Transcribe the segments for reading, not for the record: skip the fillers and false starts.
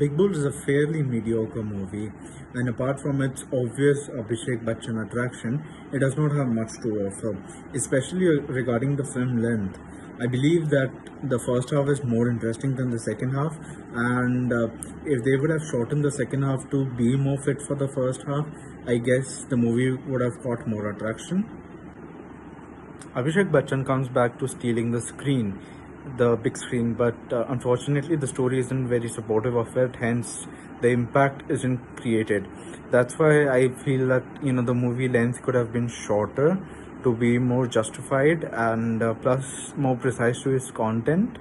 Big Bull is a fairly mediocre movie, and apart from its obvious Abhishek Bachchan attraction, it does not have much to offer, especially regarding the film length. I believe that the first half is more interesting than the second half, and if they would have shortened the second half to be more fit for the first half, I guess the movie would have caught more attraction. Abhishek Bachchan comes back to stealing the big screen, but unfortunately, the story isn't very supportive of it. Hence, the impact isn't created. That's why I feel that the movie length could have been shorter to be more justified and plus more precise to his content.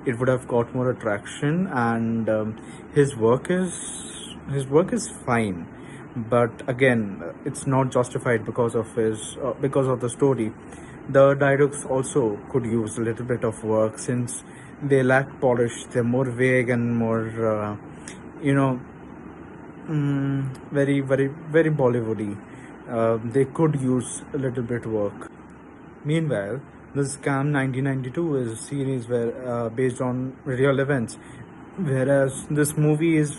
It would have got more attraction, and his work is fine, but again, it's not justified because of the story. The dialogues also could use a little bit of work since they lack polish. They're more vague and more, very, very, very Bollywoody. They could use a little bit work. Meanwhile, the Scam 1992 is a series based on real events, whereas this movie is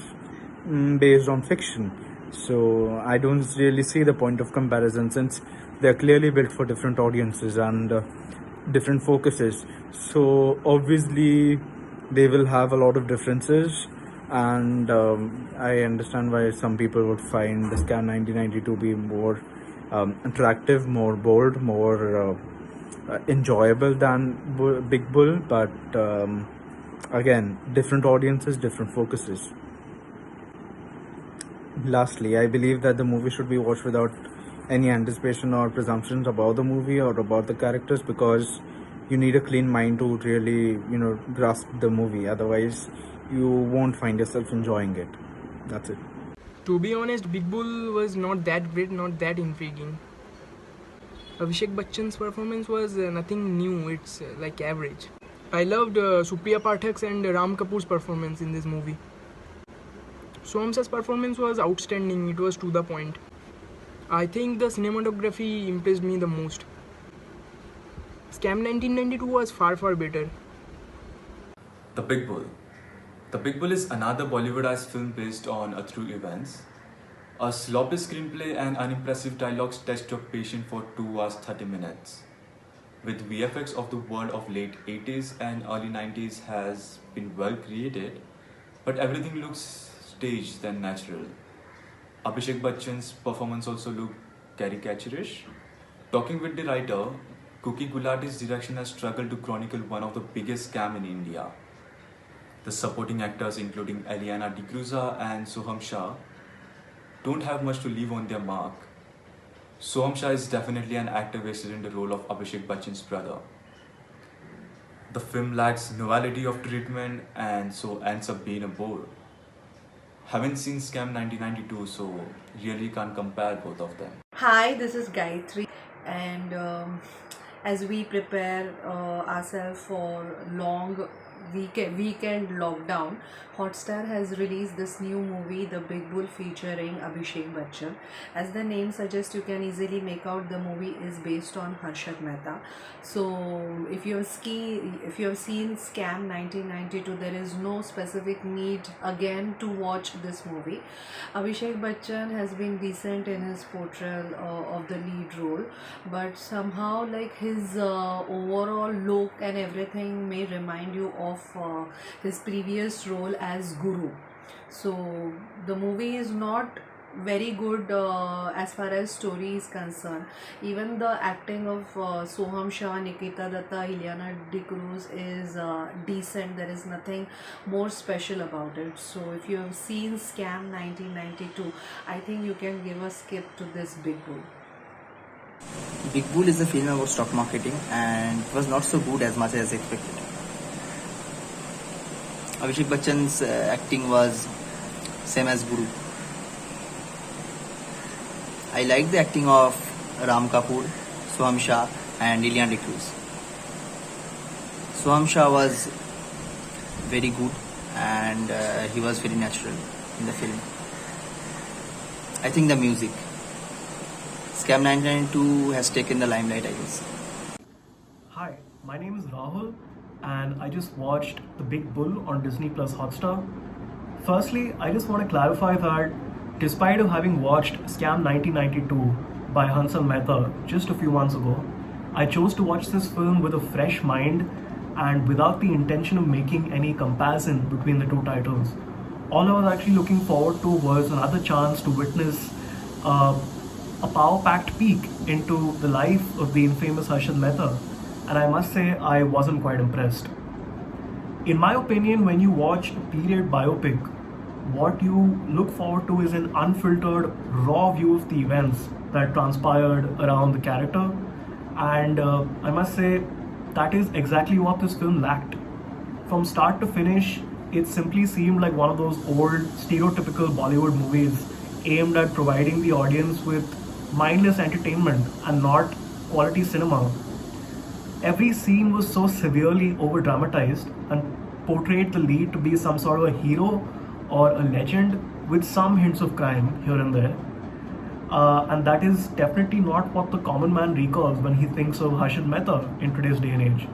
based on fiction. So I don't really see the point of comparison since they are clearly built for different audiences and different focuses. So obviously they will have a lot of differences, and I understand why some people would find the Scam 1992 be more attractive, more bold, more enjoyable than Big Bull. But again, different audiences, different focuses. Lastly, I believe that the movie should be watched without any anticipation or presumptions about the movie or about the characters, because you need a clean mind to really, grasp the movie. Otherwise, you won't find yourself enjoying it. That's it. To be honest, Big Bull was not that great, not that intriguing. Abhishek Bachchan's performance was nothing new, it's like average. I loved Supriya Pathak's and Ram Kapoor's performance in this movie. Soham's performance was outstanding, it was to the point. I think the cinematography impressed me the most. Scam 1992 was far better. The Big Bull. The Big Bull is another Bollywoodized film based on true events. A sloppy screenplay and unimpressive dialogues test your patience for 2 hours 30 minutes. With VFX of the world of late 80s and early 90s has been well created, but everything looks staged than natural. Abhishek Bachchan's performance also looked caricaturish. Talking with the writer, Kuki Gulati's direction has struggled to chronicle one of the biggest scams in India. The supporting actors, including Eliana D'Cruza and Soham Shah, don't have much to leave on their mark. Soham Shah is definitely an actor wasted in the role of Abhishek Bachchan's brother. The film lacks novelty of treatment and so ends up being a bore. Haven't seen Scam 1992, so really can't compare both of them. Hi, this is Gayatri, and as we prepare ourselves for long weekend lockdown, Hotstar has released this new movie, The Big Bull, featuring Abhishek Bachchan. As the name suggests, you can easily make out the movie is based on Harshad Mehta. So if you have seen Scam 1992, there is no specific need again to watch this movie. Abhishek Bachchan has been decent in his portrayal of the lead role, but somehow like his overall look and everything may remind you of his previous role as Guru. So the movie is not very good as far as story is concerned. Even the acting of Soham Shah, Nikita Datta, Eliana D'Cruz is decent. There is nothing more special about it. So if you have seen Scam 1992, I think you can give a skip to this Big Bull. Big Bull is a film about stock marketing, and it was not so good as much as expected. Abhishek Bachchan's acting was same as Guru. I like the acting of Ram Kapoor, Soham Shah and Eliana D'Cruz. Soham Shah was very good, and he was very natural in the film. I think the music. Scam 1992 has taken the limelight, I guess. Hi, my name is Rahul, and I just watched The Big Bull on Disney Plus Hotstar. Firstly, I just want to clarify that despite of having watched Scam 1992 by Hansal Mehta just a few months ago, I chose to watch this film with a fresh mind and without the intention of making any comparison between the two titles. All I was actually looking forward to was another chance to witness a power-packed peek into the life of the infamous Harshad Mehta, and I must say I wasn't quite impressed. In my opinion, when you watch a period biopic, what you look forward to is an unfiltered, raw view of the events that transpired around the character, and I must say that is exactly what this film lacked. From start to finish, it simply seemed like one of those old stereotypical Bollywood movies aimed at providing the audience with mindless entertainment and not quality cinema. Every scene was so severely over dramatized and portrayed the lead to be some sort of a hero or a legend with some hints of crime here and there. And that is definitely not what the common man recalls when he thinks of Harshad Mehta in today's day and age.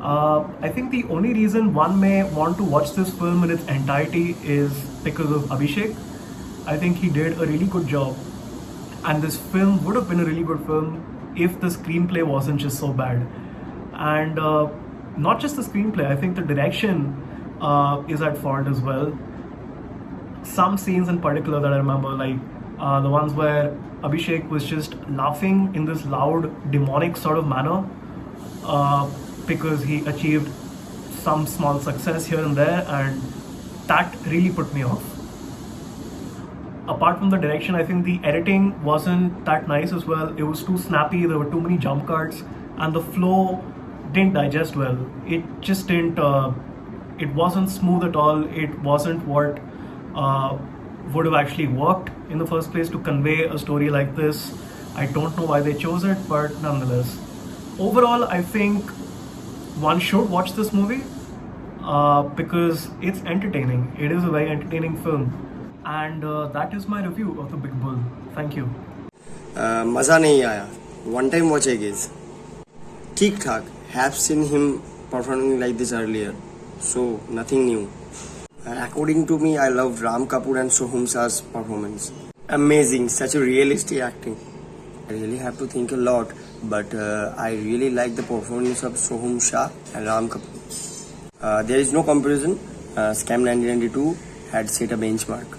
I think the only reason one may want to watch this film in its entirety is because of Abhishek. I think he did a really good job, and this film would have been a really good film if the screenplay wasn't just so bad. And not just the screenplay, I think the direction is at fault as well. Some scenes in particular that I remember, like the ones where Abhishek was just laughing in this loud, demonic sort of manner because he achieved some small success here and there, and that really put me off. Apart from the direction, I think the editing wasn't that nice as well. It was too snappy, there were too many jump cuts, and the flow didn't digest well. It just didn't, it wasn't smooth at all. It wasn't what would have actually worked in the first place to convey a story like this. I don't know why they chose it, but nonetheless. Overall, I think one should watch this movie because it's entertaining. It is a very entertaining film. And that is my review of The Big Bull. Thank you. मज़ा नहीं आया. One time watch I guess. ठीक ठाक. Have seen him performing like this earlier, so nothing new. According to me, I loved Ram Kapoor and Soham Shah's performance. Amazing, such a realistic acting. I really have to think a lot, but I really like the performance of Soham Shah and Ram Kapoor. There is no comparison. Scam 1992 had set a benchmark.